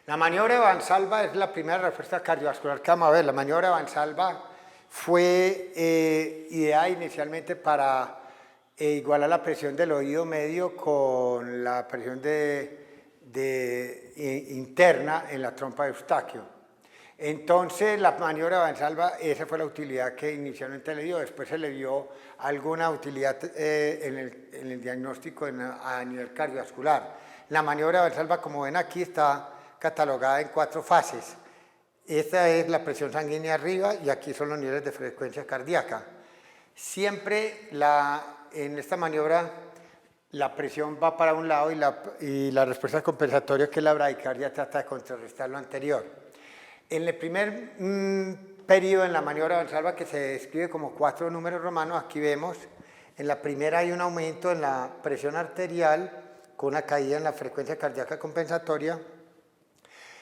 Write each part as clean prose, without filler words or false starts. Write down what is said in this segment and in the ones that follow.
La maniobra de Valsalva es la primera respuesta cardiovascular que vamos a ver. La maniobra de Valsalva fue ideada inicialmente para igualar la presión del oído medio con la presión interna en la trompa de Eustaquio. Entonces la maniobra de Valsalva, esa fue la utilidad que inicialmente le dio. Después se le dio alguna utilidad en el diagnóstico a nivel cardiovascular. La maniobra de Valsalva, como ven aquí, está catalogada en 4 fases. Esta es la presión sanguínea arriba y aquí son los niveles de frecuencia cardíaca. Siempre en esta maniobra la presión va para un lado y la respuesta compensatoria, que es la bradicardia, trata de contrarrestar lo anterior. En el primer periodo en la maniobra de Valsalva, que se describe como 4 números romanos, aquí vemos, en la primera hay un aumento en la presión arterial con una caída en la frecuencia cardíaca compensatoria,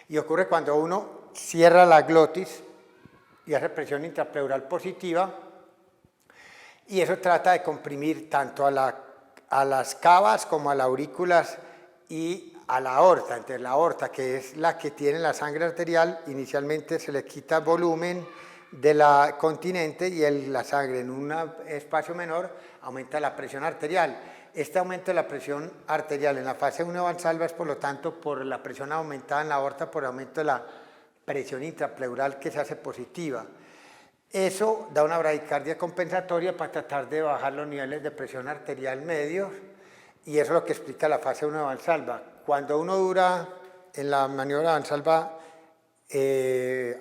y ocurre cuando uno cierra la glotis y hace presión intrapleural positiva, y eso trata de comprimir tanto a las cavas como a las aurículas y a la aorta. Entonces la aorta, que es la que tiene la sangre arterial, inicialmente se le quita volumen de la continente y la sangre en un espacio menor aumenta la presión arterial. Este aumento de la presión arterial en la fase 1 de Valsalva es, por lo tanto, por la presión aumentada en la aorta, por el aumento de la presión intrapleural que se hace positiva. Eso da una bradicardia compensatoria para tratar de bajar los niveles de presión arterial medios, y eso es lo que explica la fase 1 de Valsalva. Cuando uno dura en la maniobra de Valsalva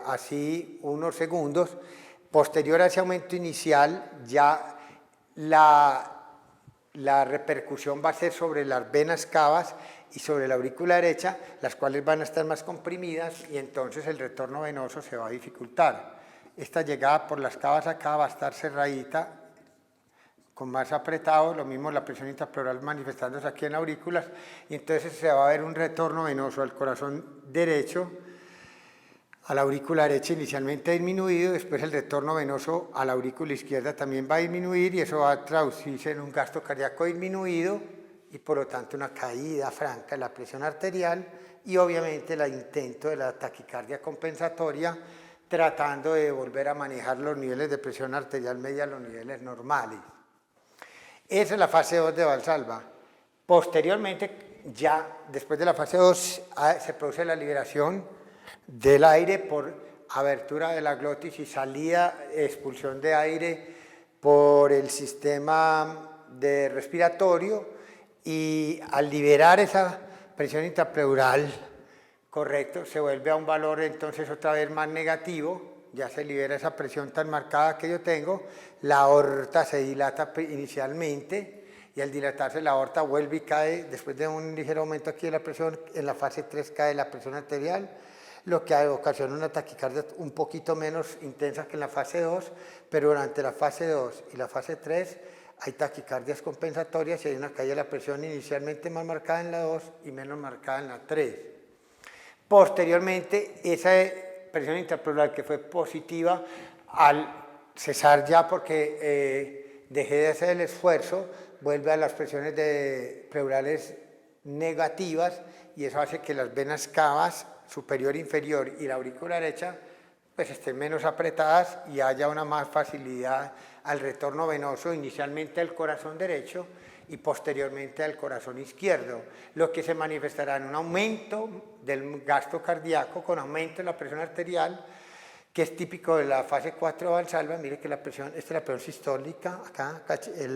así unos segundos, posterior a ese aumento inicial, ya la repercusión va a ser sobre las venas cavas y sobre la aurícula derecha, las cuales van a estar más comprimidas, y entonces el retorno venoso se va a dificultar. Esta llegada por las cavas acá va a estar cerradita, con más apretado, lo mismo la presión intrapleural manifestándose aquí en aurículas, y entonces se va a ver un retorno venoso al corazón derecho, a la aurícula derecha inicialmente disminuido, después el retorno venoso a la aurícula izquierda también va a disminuir, y eso va a traducirse en un gasto cardíaco disminuido y por lo tanto una caída franca en la presión arterial, y obviamente el intento de la taquicardia compensatoria, tratando de volver a manejar los niveles de presión arterial media a los niveles normales. Esa es la fase 2 de Valsalva. Posteriormente, ya después de la fase 2, se produce la liberación del aire por abertura de la glotis y salida, expulsión de aire por el sistema respiratorio, y al liberar esa presión intrapleural, correcto, se vuelve a un valor entonces otra vez más negativo, ya se libera esa presión tan marcada que yo tengo, la aorta se dilata inicialmente, y al dilatarse la aorta vuelve y cae, después de un ligero aumento aquí de la presión, en la fase 3 cae la presión arterial, lo que ocasiona una taquicardia un poquito menos intensa que en la fase 2, pero durante la fase 2 y la fase 3 hay taquicardias compensatorias y hay una caída de la presión inicialmente más marcada en la 2 y menos marcada en la 3. Posteriormente, esa presión intrapleural que fue positiva, al cesar ya porque dejé de hacer el esfuerzo, vuelve a las presiones pleurales negativas, y eso hace que las venas cavas superior, inferior y la aurícula derecha pues estén menos apretadas y haya una más facilidad al retorno venoso, inicialmente al corazón derecho y posteriormente al corazón izquierdo, lo que se manifestará en un aumento del gasto cardíaco con aumento de la presión arterial, que es típico de la fase 4 de Valsalva. Mire que la presión, esta es la presión sistólica, acá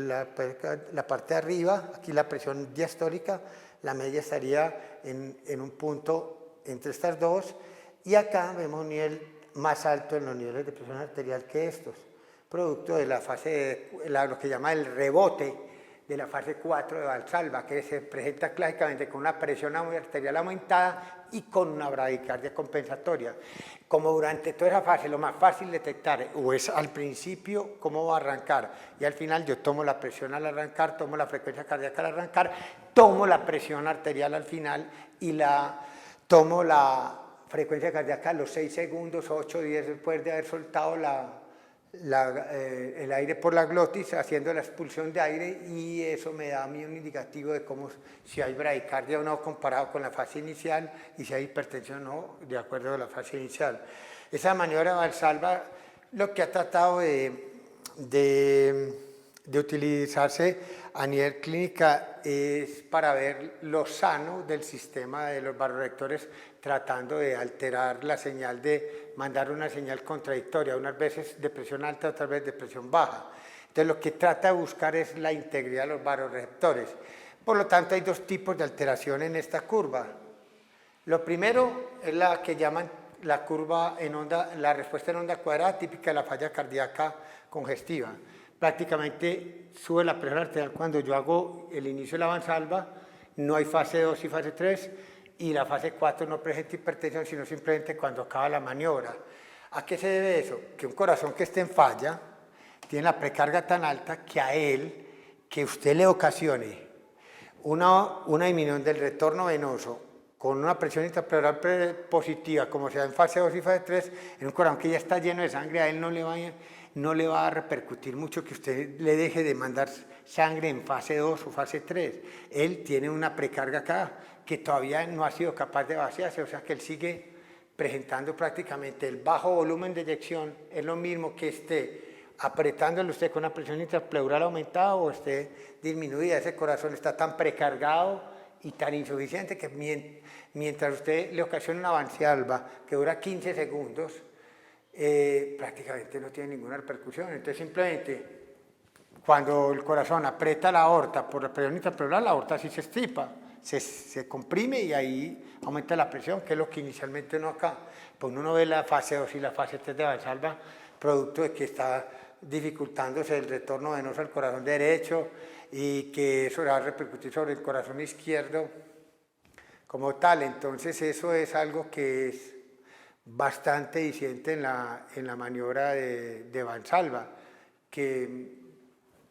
la parte de arriba, aquí la presión diastólica, la media estaría en un punto entre estas dos, y acá vemos un nivel más alto en los niveles de presión arterial que estos, producto de la fase, lo que llama el rebote de la fase 4 de Valsalva, que se presenta clásicamente con una presión arterial aumentada y con una bradicardia compensatoria. Como durante toda esa fase lo más fácil detectar o es al principio cómo va a arrancar, y al final yo tomo la presión al arrancar, tomo la frecuencia cardíaca al arrancar, tomo la presión arterial al final y tomo la frecuencia cardíaca a los 6 segundos, 8 o 10 después de haber soltado el aire por la glotis, haciendo la expulsión de aire, y eso me da a mí un indicativo de cómo, si hay bradicardia o no comparado con la fase inicial, y si hay hipertensión o no, de acuerdo a la fase inicial. Esa maniobra de Valsalva lo que ha tratado de utilizarse a nivel clínica es para ver lo sano del sistema de los vasoreactores, tratando de alterar la señal, de mandar una señal contradictoria, unas veces de presión alta, otras veces de presión baja. Entonces lo que trata de buscar es la integridad de los vasoreactores. Por lo tanto hay dos tipos de alteración en esta curva. Lo primero es la que llaman la curva en onda, la respuesta en onda cuadrada típica de la falla cardíaca congestiva. Prácticamente sube la presión arterial cuando yo hago el inicio de la Valsalva, no hay fase 2 y fase 3, y la fase 4 no presenta hipertensión, sino simplemente cuando acaba la maniobra. ¿A qué se debe eso? Que un corazón que esté en falla tiene la precarga tan alta que a él, que usted le ocasione una disminución del retorno venoso con una presión intrapleural positiva, como sea en fase 2 y fase 3, en un corazón que ya está lleno de sangre, a él no le va a repercutir mucho que usted le deje de mandar sangre en fase 2 o fase 3. Él tiene una precarga acá que todavía no ha sido capaz de vaciarse, o sea que él sigue presentando prácticamente el bajo volumen de eyección. Es lo mismo que esté apretándole usted con una presión intrapleural aumentada o esté disminuida. Ese corazón está tan precargado y tan insuficiente que mientras usted le ocasiona una Valsalva que dura 15 segundos, prácticamente no tiene ninguna repercusión. Entonces simplemente cuando el corazón aprieta la aorta por la presión intrapleural, la aorta sí se estripa, se comprime y ahí aumenta la presión, que es lo que inicialmente no acá. Pues uno ve la fase 2 y la fase 3 de Valsalva, producto de que está dificultándose el retorno venoso al corazón derecho y que eso va a repercutir sobre el corazón izquierdo como tal. Entonces eso es algo que es bastante disidente en la maniobra de Valsalva, que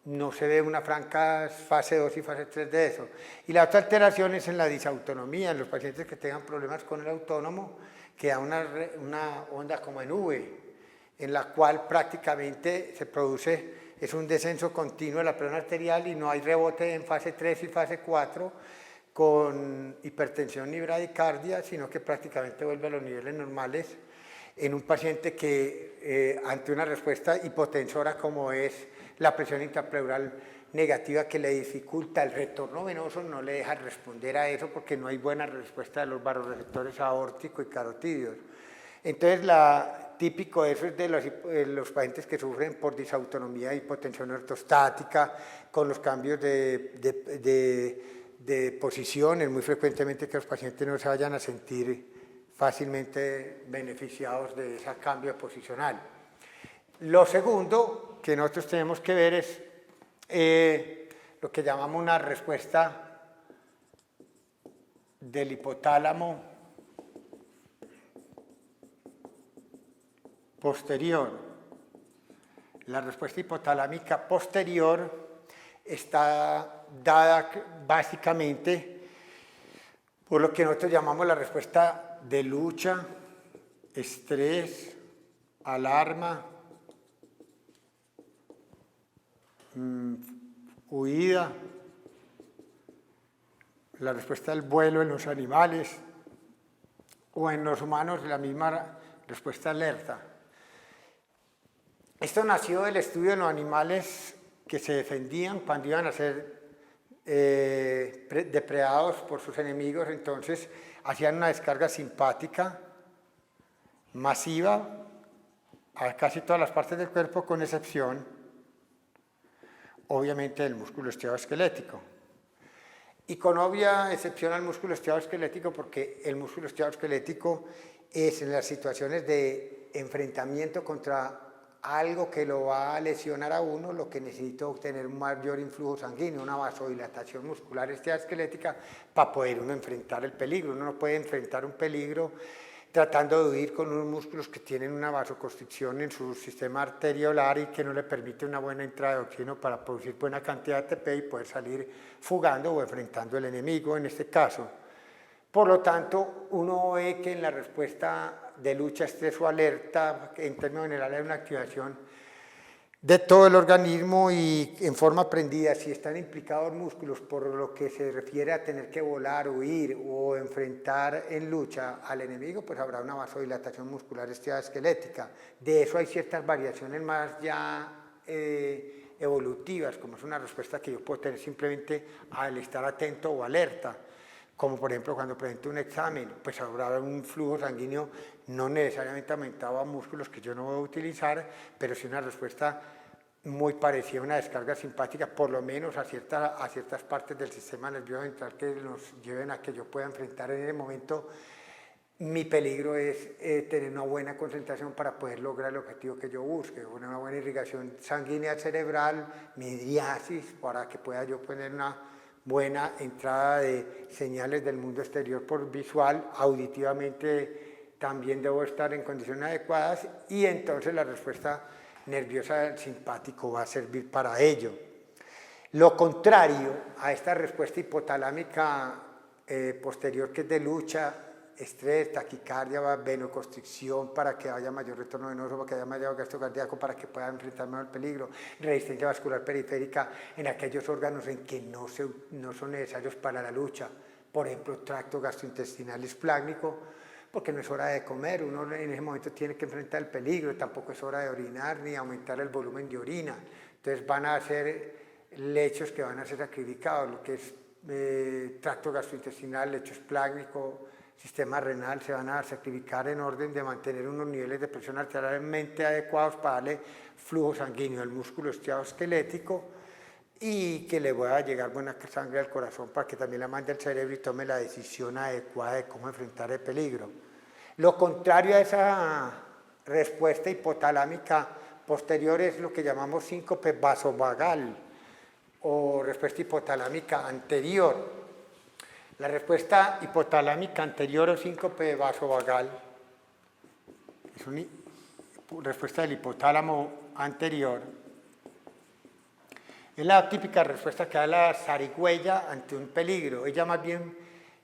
no se ve una franca fase 2 y fase 3 de eso. Y la otra alteración es en la disautonomía, en los pacientes que tengan problemas con el autónomo, que da una onda como en V, en la cual prácticamente se produce, es un descenso continuo de la presión arterial y no hay rebote en fase 3 y fase 4 con hipertensión ni bradicardia, sino que prácticamente vuelve a los niveles normales en un paciente que ante una respuesta hipotensora como es la presión intrapleural negativa, que le dificulta el retorno venoso, no le deja responder a eso porque no hay buena respuesta de los vasoreceptores aórtico y carotídeos. Entonces, típico de eso es de los pacientes que sufren por disautonomía e hipotensión ortostática, con los cambios de posiciones, muy frecuentemente que los pacientes no se vayan a sentir fácilmente beneficiados de ese cambio posicional. Lo segundo que nosotros tenemos que ver es lo que llamamos una respuesta del hipotálamo posterior. La respuesta hipotalámica posterior está dada básicamente por lo que nosotros llamamos la respuesta de lucha, estrés, alarma, huida, la respuesta del vuelo en los animales o en los humanos la misma respuesta alerta. Esto nació del estudio de los animales que se defendían cuando iban a ser depredados por sus enemigos, entonces hacían una descarga simpática masiva a casi todas las partes del cuerpo, con excepción obviamente del músculo osteoesquelético. Y con obvia excepción al músculo osteoesquelético, porque el músculo osteoesquelético es en las situaciones de enfrentamiento contra algo que lo va a lesionar a uno, lo que necesita obtener un mayor influjo sanguíneo, una vasodilatación muscular osteoesquelética para poder uno enfrentar el peligro. Uno no puede enfrentar un peligro tratando de huir con unos músculos que tienen una vasoconstricción en su sistema arteriolar y que no le permite una buena entrada de oxígeno para producir buena cantidad de ATP y poder salir fugando o enfrentando al enemigo en este caso. Por lo tanto, uno ve que en la respuesta de lucha, estrés o alerta, en términos generales hay una activación de todo el organismo y en forma prendida. Si están implicados músculos por lo que se refiere a tener que volar, huir o enfrentar en lucha al enemigo, pues habrá una vasodilatación muscular esquelética. De eso hay ciertas variaciones más ya evolutivas, como es una respuesta que yo puedo tener simplemente al estar atento o alerta, como por ejemplo cuando presento un examen, pues habrá un flujo sanguíneo no necesariamente aumentado a músculos que yo no voy a utilizar, pero sí una respuesta muy parecida a una descarga simpática, por lo menos a ciertas partes del sistema nervioso central que nos lleven a que yo pueda enfrentar en ese momento. Mi peligro es tener una buena concentración para poder lograr el objetivo que yo busque, una buena irrigación sanguínea cerebral, midriasis, para que pueda yo poner una buena entrada de señales del mundo exterior por visual, auditivamente también debo estar en condiciones adecuadas y entonces la respuesta nerviosa del simpático va a servir para ello. Lo contrario a esta respuesta hipotalámica posterior, que es de lucha, estrés, taquicardia, venoconstricción para que haya mayor retorno venoso, para que haya mayor gasto cardíaco, para que pueda enfrentar mejor el peligro, resistencia vascular periférica en aquellos órganos en que no son necesarios para la lucha, por ejemplo, tracto gastrointestinal esplácnico, porque no es hora de comer, uno en ese momento tiene que enfrentar el peligro, tampoco es hora de orinar ni aumentar el volumen de orina, entonces van a ser lechos que van a ser sacrificados, lo que es tracto gastrointestinal, lecho esplácnico, sistema renal, se van a sacrificar en orden de mantener unos niveles de presión arterialmente adecuados para darle flujo sanguíneo al músculo esquelético y que le pueda llegar buena sangre al corazón para que también la mande al cerebro y tome la decisión adecuada de cómo enfrentar el peligro. Lo contrario a esa respuesta hipotalámica posterior es lo que llamamos síncope vasovagal o respuesta hipotalámica anterior. La respuesta hipotalámica anterior o síncope vasovagal es una respuesta del hipotálamo anterior. Es la típica respuesta que da la zarigüeya ante un peligro. Ella más bien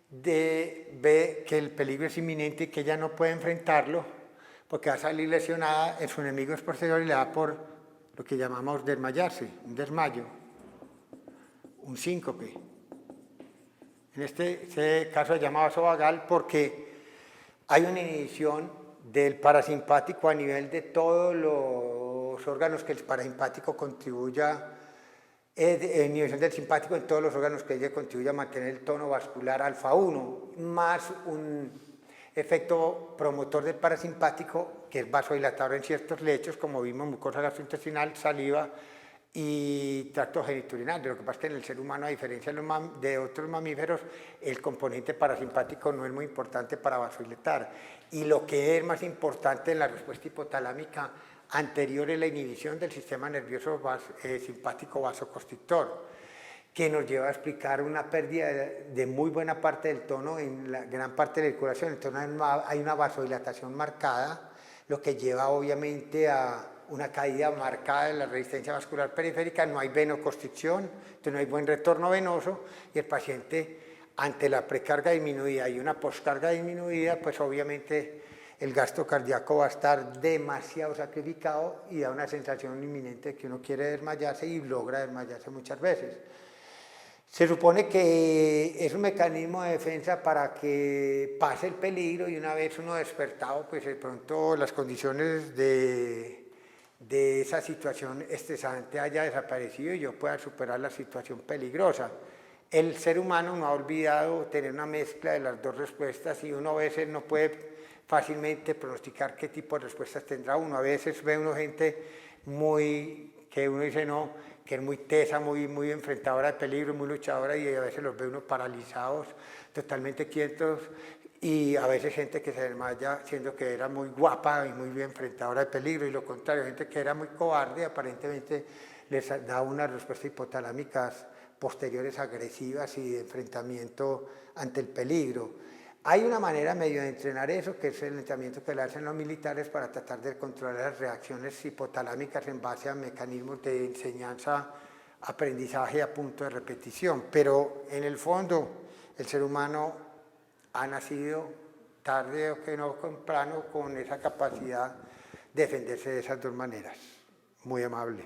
ve que el peligro es inminente y que ella no puede enfrentarlo porque va a salir lesionada, su enemigo es posterior y le da por lo que llamamos desmayarse, un desmayo, un síncope. En este caso se llama vasovagal porque hay una inhibición del parasimpático a nivel de todos los órganos que el parasimpático contribuya, inhibición del simpático en todos los órganos que ella contribuye a mantener el tono vascular alfa 1, más un efecto promotor del parasimpático que es vasodilatador en ciertos lechos, como vimos, mucosa gastrointestinal, saliva y tracto genitourinario. Lo que pasa es que en el ser humano, a diferencia de otros mamíferos, el componente parasimpático no es muy importante para vasodilatar. Y lo que es más importante en la respuesta hipotalámica anterior es la inhibición del sistema nervioso simpático vasoconstrictor, que nos lleva a explicar una pérdida de muy buena parte del tono en la gran parte de la circulación. Entonces hay una vasodilatación marcada, lo que lleva obviamente a una caída marcada de la resistencia vascular periférica, no hay venoconstricción, entonces no hay buen retorno venoso y el paciente ante la precarga disminuida y una poscarga disminuida, pues obviamente el gasto cardíaco va a estar demasiado sacrificado y da una sensación inminente de que uno quiere desmayarse y logra desmayarse muchas veces. Se supone que es un mecanismo de defensa para que pase el peligro y una vez uno despertado, pues de pronto las condiciones de esa situación estresante haya desaparecido y yo pueda superar la situación peligrosa. El ser humano no ha olvidado tener una mezcla de las dos respuestas y uno a veces no puede fácilmente pronosticar qué tipo de respuestas tendrá uno. A veces ve uno gente que uno dice no, que es muy tesa, muy enfrentadora de peligro, muy luchadora y a veces los ve uno paralizados, totalmente quietos y a veces gente que se desmaya siendo que era muy guapa y muy bien enfrentadora de peligro y lo contrario, gente que era muy cobarde, aparentemente les da unas respuestas hipotalámicas posteriores agresivas y de enfrentamiento ante el peligro. Hay una manera medio de entrenar eso, que es el entrenamiento que le hacen los militares para tratar de controlar las reacciones hipotalámicas en base a mecanismos de enseñanza, aprendizaje a punto de repetición. Pero en el fondo, el ser humano ha nacido tarde o que no temprano con esa capacidad de defenderse de esas dos maneras. Muy amables.